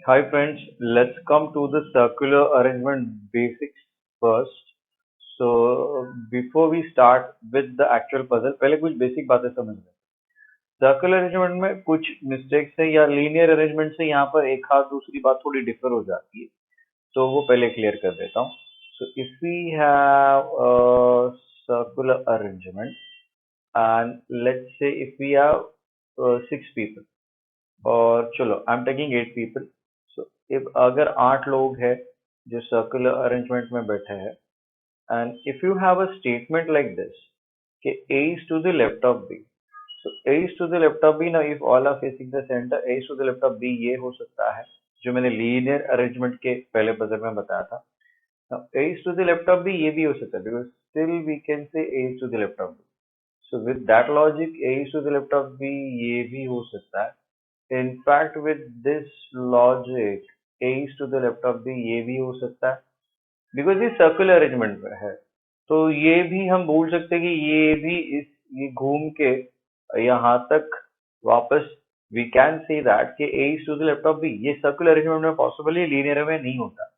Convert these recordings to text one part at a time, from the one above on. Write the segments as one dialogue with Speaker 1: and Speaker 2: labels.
Speaker 1: Hi friends, let's come to the circular arrangement basics first. So before we start with the actual puzzle, पहले कुछ basic बातें समझ लें। Circular arrangement में कुछ मिस्टेक्स है या लीनियर अरेंजमेंट से यहाँ पर एक हाथ दूसरी बात थोड़ी डिफर हो जाती है, तो वो पहले क्लियर कर देता हूँ। So if we have a circular arrangement and let's say if we have 6 people और चलो I am taking 8 people। So if अगर 8 लोग हैं जो सर्कुलर अरेंजमेंट में बैठे हैं and if you have a statement like this कि a is to the left of b, so a is to the left of b, now if all are facing the center a is to the left of b, ये हो सकता है जो मैंने linear arrangement के पहले puzzle में बताया था। now a is to the left of b ये भी हो सकता है because still we can say a is to the left of b, so with that logic a is to the left of b ये भी हो सकता है। In fact, with this logic, A is to the left of B ये भी हो सकता है because ये सर्कुलर अरेंजमेंट में है, तो ये भी हम बोल सकते हैं कि ये भी ये घूम के यहाँ तक वापस we can say that कि A is to the left of B ये सर्कुलर अरेंजमेंट में पॉसिबल है, लीनियर में नहीं होता।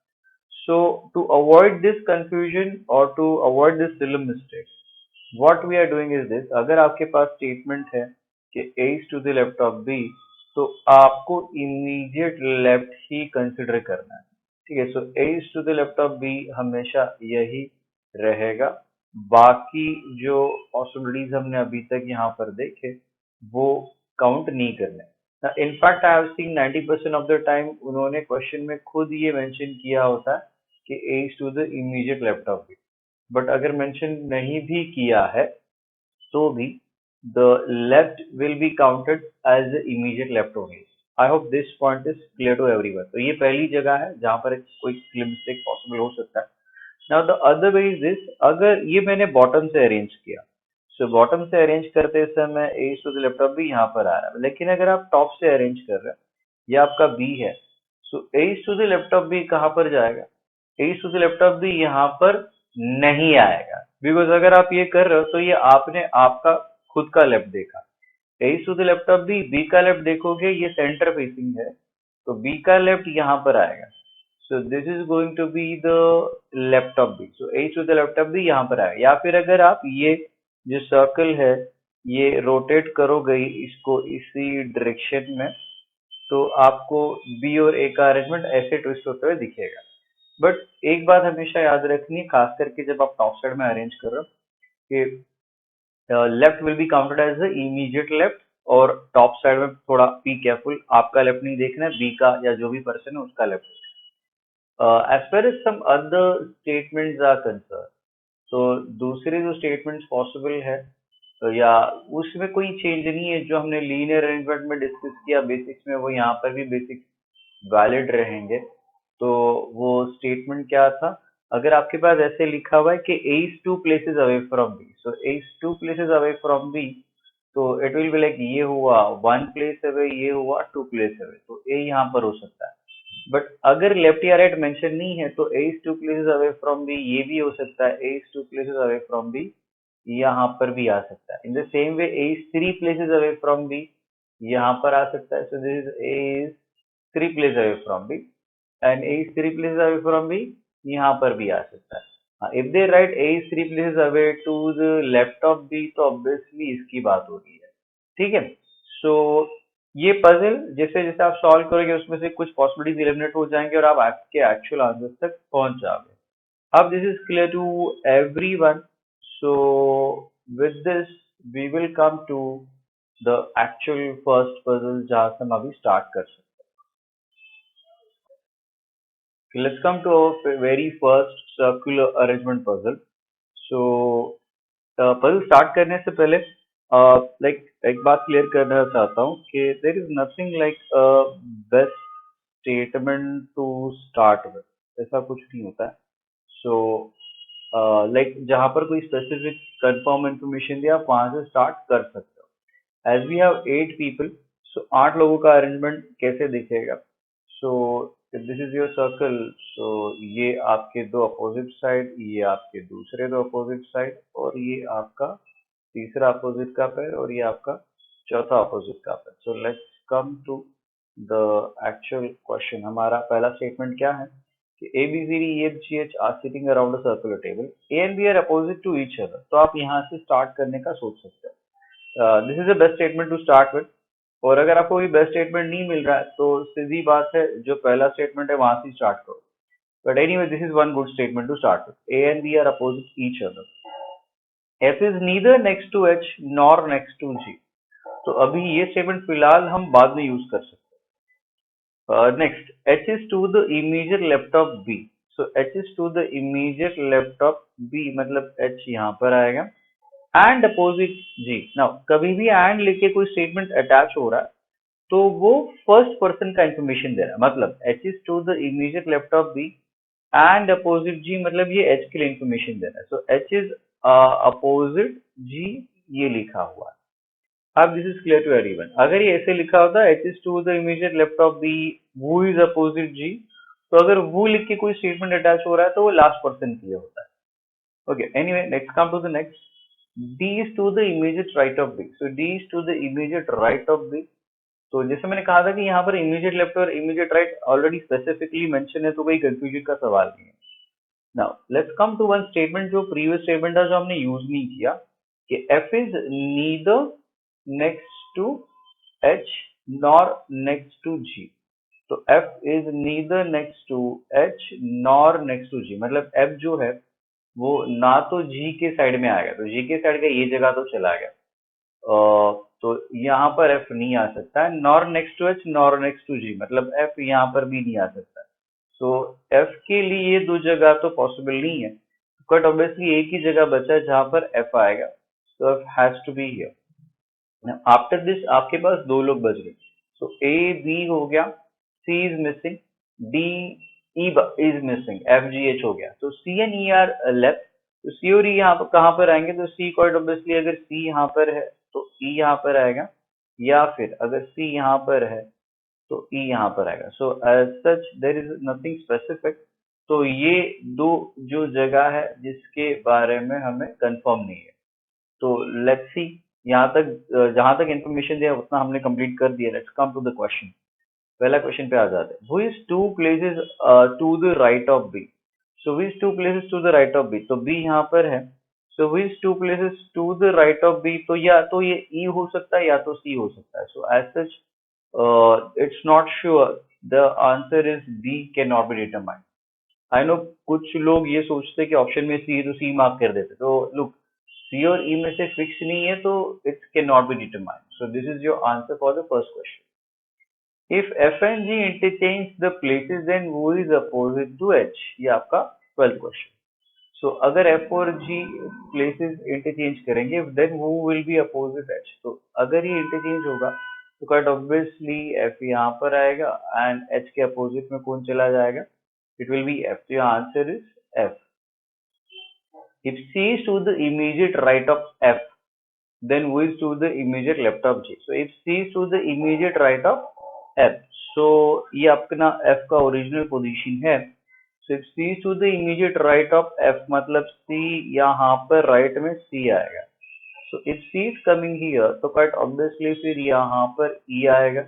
Speaker 1: So to avoid this confusion or to avoid this silly mistake, what we are doing is this, अगर आपके पास statement है कि A is to the left of B, तो आपको इमीडिएट लेफ्ट ही कंसिडर करना है। ठीक है, सो A is to the left of B हमेशा यही रहेगा। बाकी जो पॉसिबिलिटीज हमने अभी तक यहाँ पर देखे वो काउंट नहीं करने। In fact I have seen 90% of the time उन्होंने क्वेश्चन में खुद ये मेंशन किया होता है कि A is to the immediate left of B, but अगर मेंशन नहीं भी किया है तो भी the left will be counted as the immediate left only. I hope this point is clear to everyone. तो ये पहली जगह है जहां पर कोई मिस्टेक पॉसिबल हो सकता है। Now the other way is this, अगर ये मैंने बॉटम से अरेंज किया, so बॉटम से अरेंज करते समय A to the left of B यहाँ पर आ रहा है, लेकिन अगर आप टॉप से अरेंज कर रहे हैं, ये आपका B है, so A to the left of B कहाँ पर जाएगा? A to the left of B यहाँ पर नहीं आएगा, बिकॉज अगर आप ये कर रहे हो तो ये आपने आपका खुद का लेफ्ट देखा। A is to the left of B, B का लेफ्ट देखोगे ये सेंटर फेसिंग है, तो B का लेफ्ट यहाँ पर आएगा। So this is going to be the left of B, सो A is to the left of B यहाँ पर आएगा। या फिर अगर आप ये जो सर्कल है ये रोटेट करोगे इसको इसी डायरेक्शन में, तो आपको B और A का अरेंजमेंट ऐसे ट्विस्ट होते हुए दिखेगा। बट एक बात हमेशा याद रखनी है, खास करके जब आप टॉप साइड में अरेंज कर रहे हो, कि left will be counted as the immediate left, और टॉप साइड में थोड़ा बी केयरफुल, आपका लेफ्ट नहीं देखना है, बी का या जो भी पर्सन है उसका left. As per as some other statements are concern, तो दूसरे जो स्टेटमेंट्स पॉसिबल है तो या उसमें कोई चेंज नहीं है, जो हमने लीनियर अरेंजमेंट में डिस्कस किया बेसिक्स में वो यहाँ पर भी बेसिक्स वैलिड रहेंगे। तो वो स्टेटमेंट क्या था, अगर आपके पास ऐसे लिखा हुआ है कि A is 2 places away from B, so A is 2 places away from B, तो इट विल बी लाइक ये हुआ 1 place अवे, ये हुआ 2 place अवे, तो A यहाँ पर हो सकता है। बट अगर लेफ्ट या राइट मेंशन नहीं है तो A is 2 places away from B ये भी हो सकता है, A is 2 places away from B यहाँ पर भी आ सकता है। In the same way A is 3 places away from B यहाँ पर आ सकता है, सो this is A is 3 places away from B and A is 3 places away from B यहाँ पर भी आ सकता है। हाँ, if they write A is 3 places away to the left of B, तो obviously इसकी बात हो रही है। ठीक है, सो ये पजल जैसे जैसे आप सॉल्व करोगे उसमें से कुछ पॉसिबिलिटीज एलिमिनेट हो जाएंगे और आप आपके एक्चुअल आंसर तक पहुंच जाओगे। अब this is clear to everyone, so with this we will come to the actual first puzzle जहां से हम अभी स्टार्ट कर सकते हैं। Let's come to our very first circular arrangement puzzle. So puzzle start करने से पहले like एक बात क्लियर करना चाहता हूँ कि there is nothing like a best statement to start with, ऐसा कुछ नहीं होता है। So like जहाँ पर कोई specific confirm information दिया आप वहां से start कर सकते हो। As we have 8 people, so 8 लोगों का arrangement कैसे दिखेगा? So if this is your circle, so ये आपके दो अपोजिट साइड, ये आपके दूसरे दो अपोजिट साइड, और ये आपका तीसरा अपोजिट का पैर, और ये आपका चौथा अपोजिट का पैर। So let's come to the actual question. हमारा पहला स्टेटमेंट क्या है कि A B C D E F G H are sitting around a circular table, A and B are opposite to each other. तो आप यहाँ से स्टार्ट करने का सोच सकते हो। This is the best statement to start with. और अगर आपको कोई बेस्ट स्टेटमेंट नहीं मिल रहा है तो सीधी बात है, जो पहला स्टेटमेंट है वहां से स्टार्ट करो। But anyway, this is one good statement to start with. A and B are opposite each other. F is neither next to H nor next to G। तो अभी ये स्टेटमेंट फिलहाल हम बाद में यूज कर सकते हैं। Next, H is to the immediate left of B। So H is to the immediate left of B, मतलब H यहाँ पर आएगा एंड अपोजिट G। नाउ कभी भी एंड लिखे कोई स्टेटमेंट अटैच हो रहा है तो वो फर्स्ट पर्सन का इंफॉर्मेशन दे रहा है, मतलब H is to the immediate left of B and opposite G, मतलब ये H के लिए इंफॉर्मेशन दे रहा है। So H is opposite G, ये लिखा हुआ है। अब this is clear to everyone. अगर ये ऐसे लिखा होता है H is to the immediate left of B who is opposite G, तो अगर वो लिख के कोई स्टेटमेंट अटैच हो रहा है तो वो लास्ट पर्सन के लिए होता है। Okay, anyway, next come to the next. D is to the immediate right of B। So D is to the immediate right of B। तो जैसे मैंने कहा था कि यहाँ पर इमीडिएट लेफ्ट और immediate right already specifically mention है, तो कोई कंफ्यूजन का सवाल नहीं है। Now let's come to one statement जो प्रीवियस स्टेटमेंट था, जो हमने यूज नहीं किया, कि F is neither next to H nor next to G। तो F is neither next to H nor next to G, मतलब F जो है वो ना तो G के साइड में आएगा, तो G के साइड का ये जगह तो चला गया, तो यहाँ पर F नहीं आ सकता है। Nor next to H nor next to G, मतलब F यहाँ पर भी नहीं आ सकता है। सो F के लिए ये दो जगह तो पॉसिबल नहीं है, बट ऑब्वियसली एक ही जगह बचा है जहां पर F आएगा, तो F has to be here. After this आपके पास दो लोग बच गए। सो A B हो गया, C is missing, D E is missing, F G H हो गया। तो C and E are left. तो C और E यहाँ पर कहाँ पर आएंगे? तो C क्वाइट ऑब्वियसली अगर C यहाँ पर है तो E यहाँ पर आएगा, या फिर अगर C यहाँ पर है तो E यहाँ पर आएगा। So as such there is nothing specific. तो ये दो जो जगह है जिसके बारे में हमें कंफर्म नहीं है। तो लेट्स सी, यहाँ तक जहां तक इंफॉर्मेशन दिया उतना हमने कंप्लीट कर दिया। Let's come to the question. पहला क्वेश्चन पे आ जाते हैं। Who is two places to the right of B. So who is two places to the right of B, तो बी यहाँ पर है। So who is two places to the right of B, तो या तो ये ई हो सकता है या तो सी हो सकता है। So as such it's not sure, the answer is B can not be determined. I know कुछ लोग ये सोचते हैं कि ऑप्शन में सी है तो सी मार्क कर देते, तो लुक, सी और ई में से फिक्स नहीं है तो it's can not be determined. So this is your answer for the first question. If F and G interchange the places, then who is opposite to H? ये आपका 12th क्वेश्चन। सो अगर F और G places interchange करेंगे, then who will be opposite H? तो अगर ये interchange होगा तो quite obviously F यहाँ पर आएगा and H के opposite में कौन चला जाएगा? It will be F। तो your answer is F। If C is to the immediate right of F, then who is to the immediate left of G? So if C is to the immediate right of F, so ये अपना F का original position है। So if C is to the immediate right of F, मतलब C यहाँ पर right में C आएगा। So if C is coming here, तो quite obviously फिर यहाँ पर E आएगा।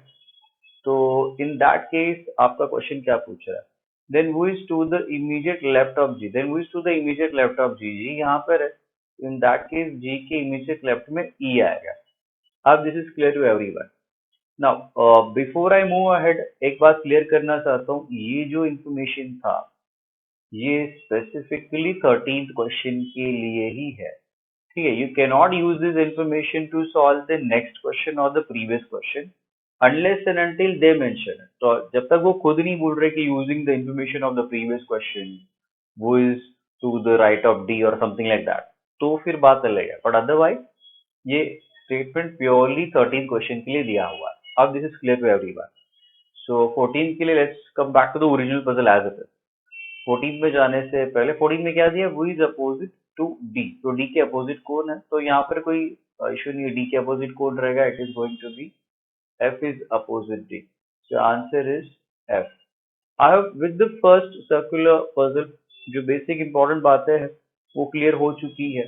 Speaker 1: तो in that case आपका क्वेश्चन क्या पूछ रहा है? Then who is to the immediate left of G? Then who is to the immediate left of G? G यहाँ पर है। In that case G के immediate left में E आएगा। अब this is clear to everyone। Now before I move ahead, एक बात clear करना चाहता हूँ, ये जो इंफॉर्मेशन था ये स्पेसिफिकली 13th क्वेश्चन के लिए ही है, ठीक है। You can not use this information to solve the next question और the previous question unless and until they mention. तो जब तक वो खुद नहीं बोल रहे कि using the information of the previous question वो is to the right of D और समथिंग लाइक दैट, तो फिर बात अलग है। बट अदरवाइज ये स्टेटमेंट प्योरली 13th क्वेश्चन के लिए दिया हुआ है। अब this is clear to everyone. So 14 के लिए let's come back to the original puzzle as it is. 14 में जाने से पहले 14 में क्या दिया? वो इज अपोजिट टू डी। तो डी के अपोजिट कौन है? तो यहाँ पर कोई इशू नहीं है, डी के अपोजिट कौन रहेगा? It is going to be F is opposite D. So answer is F. I have with the first circular puzzle जो basic important बातें हैं वो clear हो चुकी है.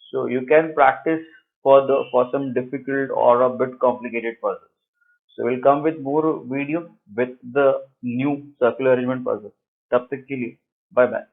Speaker 1: So you can practice for some difficult or a bit complicated puzzles. So we'll come with more video with the new circular arrangement puzzle. तब तक के लिए bye bye.